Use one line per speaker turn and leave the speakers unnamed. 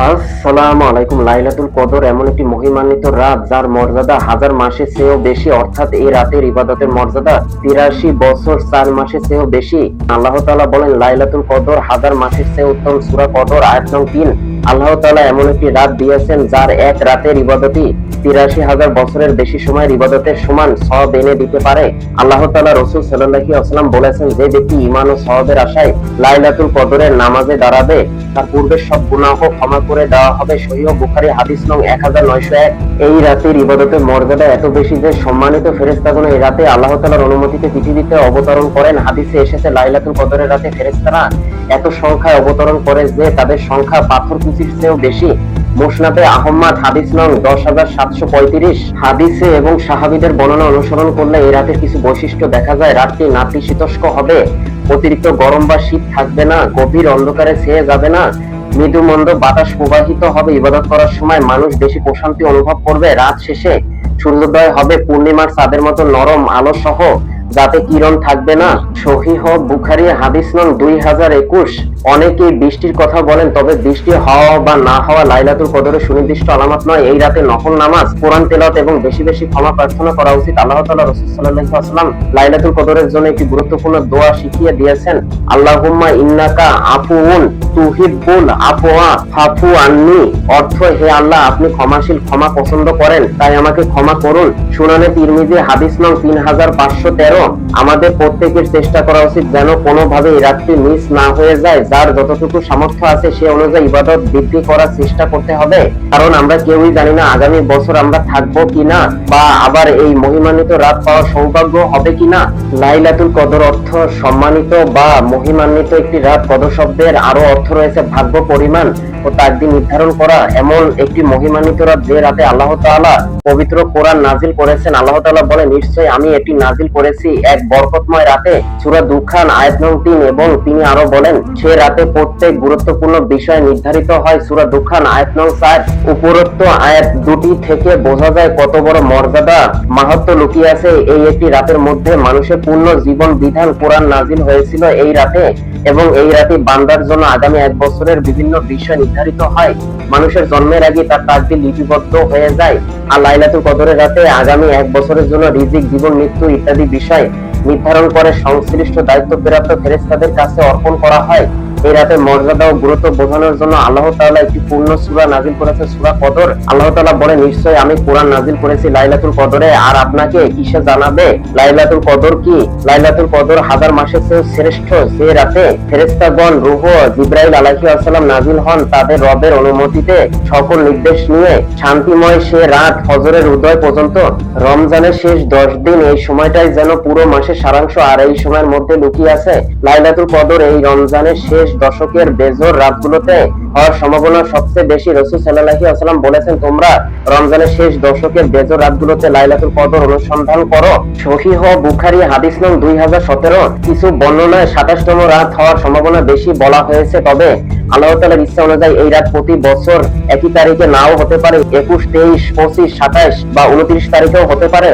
আসসালামু আলাইকুম। লাইলাতুল কদর এমন একটি মহিমান্বিত রাত যার মর্যাদা হাজার মাসের চেয়েও বেশি, অর্থাৎ এই রাতের ইবাদতের মর্যাদা ৮৩ বছর ৪ মাসের চেয়েও বেশি। আল্লাহ তাআলা বলেন লাইলাতুল কদর হাজার মাসের চেয়ে উত্তম। সূরা কদর আয়াত নং ৩। আল্লাহ তাআলা এমন একটি রাত দিয়েছেন যার এক রাতের ইবাদতই ৮৩,০০০ বছরের বেশি সময়ের ইবাদতের সমান সওয়াব এনে দিতে পারে। আল্লাহ তাআলা রাসূল সাল্লাল্লাহু আলাইহি ওয়াসাল্লাম বলেছেন, যে ব্যক্তি ঈমান ও সওয়াবের আশায় লাইলাতুল কদরের নামাজে দাঁড়াবে তার পূর্বের সব গুনাহ ক্ষমা করে দেওয়া হবে। সহিহ বুখারী হাদিস নং ১৯০১। এই রাতের ইবাদতের মর্যাদা এত বেশি যে সম্মানিত ফেরেশতাগণ এই রাতে আল্লাহ তাআলার অনুমতিতে পৃথিবীতে অবতরণ করেন। হাদিসে এসেছে লাইলাতুল কদরের রাতে ফেরেশতারা এত সংখ্যায় অবতরণ করে যে তাদের সংখ্যা পাথরকুচির চেয়েও বেশি। মুসনাদে আহমদ হাদিস নং ১০৭৩৫। হাদিসে এবং সাহাবীদের বর্ণনা অনুসরণ করলে এই রাতের কিছু বৈশিষ্ট্য দেখা যায়। রাতটি নাতিশীতোষ্ণ হবে, অতিরিক্ত গরম বা শীত থাকবে না, গভীর অন্ধকারে ছেয়ে যাবে না, মৃদু মন্দ বাতাস প্রবাহিত হবে। ইবাদত করার সময় মানুষ বেশি প্রশান্তি অনুভব করবে। রাত শেষে সূর্যোদয় হবে পূর্ণিমার চাঁদের মতো নরম আলো সহ, যাতে কিরণ থাকবে না। সহিহ বুখারী হাদিস নং ২০২১। অনেকেই বৃষ্টির কথা বলেন, তবে বৃষ্টি হওয়া বা না হওয়া লাইলাতুল কদরের সুনির্দিষ্ট আলামত নয়। এই রাতে নফল নামাজ, কোরআন তেলাওয়াত এবং বেশি বেশি ক্ষমা প্রার্থনা করা উচিত। আল্লাহ তাআলা রাসূল সাল্লাল্লাহু আলাইহি ওয়াসাল্লাম লাইলাতুল কদরের জন্য একটি গুরুত্বপূর্ণ দোয়া শিখিয়ে দিয়েছেন। আল্লাহুম্মা ইন্নাকা আফুউন তুহিব্বুল আফওয়া ফাফু আন্নি। অর্থ, হে আল্লাহ, আপনি ক্ষমাশীল, ক্ষমা পছন্দ করেন, তাই আমাকে ক্ষমা করুন। সুনানে তিরমিজি হাদিস নং ৩৫১৩। আমাদের প্রত্যেকের চেষ্টা করা উচিত যেন কোনোভাবে এই রাতটি মিস না হয়ে যায়। যার যতটুকু সামর্থ্য আছে সে অনুযায়ী ইবাদত বৃদ্ধি করার চেষ্টা করতে হবে, কারণ আমরা কেউই জানি না আগামী বছর আমরা থাকবো কিনা বা আবার এই মহিমান্বিত রাত পাওয়ার সৌভাগ্য হবে কিনা। লাইলাতুল কদর অর্থ সম্মানিত বা মহিমান্বিত একটি রাত। কদর শব্দের আরো অর্থ রয়েছে ভাগ্য, পরিমাণ ও তাকদীর নির্ধারণ করা। এমন একটি মহিমান্বিত রাত যে রাতে আল্লাহ তাআলা পবিত্র কোরআন নাজিল করেছেন। আল্লাহ তাআলা বলে, নিশ্চয়ই আমি এটি নাজিল করেছি এক বরকতময় রাতে। সূরা দুখান আয়াত নং ৩। এবং তিনি আরো বলেন, সে রাতে প্রত্যেক গুরুত্বপূর্ণ বিষয় নির্ধারিত হয়। সূরা দুখান আয়াত নং ৪। উপরোক্ত আয়াত দুটি থেকে বোঝা যায় কত বড় মর্যাদা মাহাত্ম্য লুকিয়ে আছে এই একটি রাতের মধ্যে। মানুষের পূর্ণ জীবন বিধান কোরআন নাজিল হয়েছিল এই রাতে, এবং এই রাতে বান্দার জন্য আগামী এক বছরের বিভিন্ন বিষয় নির্ধারিত হয়। মানুষের জন্মের আগে তার তাকদীর লিপিবদ্ধ হয়ে যায়। আর লাইলাতুল কদরের রাতে আগামী এক বছরের জন্য রিজিক, জীবন, মৃত্যু ইত্যাদি বিষয় নির্ধারণ করে সংশ্লিষ্ট দায়িত্বপ্রাপ্ত ফেরেশতাদের কাছে অর্পণ করা হয়। এই রাতের মর্যাদা ও গুরুত্ব বোঝানোর জন্য আল্লাহ তাআলা একটি পূর্ণ সূরা নাজিল করেছেন, সূরা কদর। আল্লাহ তাআলা বলে, নিশ্চয়ই আমি কোরআন নাজিল করেছি লাইলাতুল কদরে, আর আপনাকে কিসে জানাবে? লাইলাতুল কদর কি? লাইলাতুল কদর হাজার মাসের চেয়ে শ্রেষ্ঠ। যে রাতে ফেরেশতাগণ রূহ জিবরাইল আলাইহিস সালাম নাজিল হন তাদের রবের অনুমতিতে সকল নির্দেশ নিয়ে। শান্তিময় সে রাত ফজরের উদয় পর্যন্ত। রমজানের শেষ 10 দিন, এই সময়টাই যেন পুরো মাসের সারাংশ, আর এই সময়ের মধ্যে লুকিয়ে আছে লাইলাতুল কদর। এই রমজানের শেষ দশকের বেজোর রাতগুলোতে হওয়ার সম্ভাবনা সবচেয়ে বেশি। রাসূল সাল্লাল্লাহু আলাইহি ওয়াসাল্লাম বলেছেন, তোমরা রমজানের শেষ দশকের বেজোর রাতগুলোতে লাইলাতুল কদর অনুসন্ধান করো। সহিহ বুখারী হাদিস নং ২০১৭। কিছু বর্ণনায় ২৭তম রাত হওয়ার সম্ভাবনা বেশি বলা হয়েছে, তবে আল্লাহ তাআলার ইচ্ছা অনুযায়ী এই রাত প্রতি বছর একই তারিখে নাও হতে পারে। ২১, ২৩, ২৫, ২৭ বা ২৯ তারিখেও হতে পারে।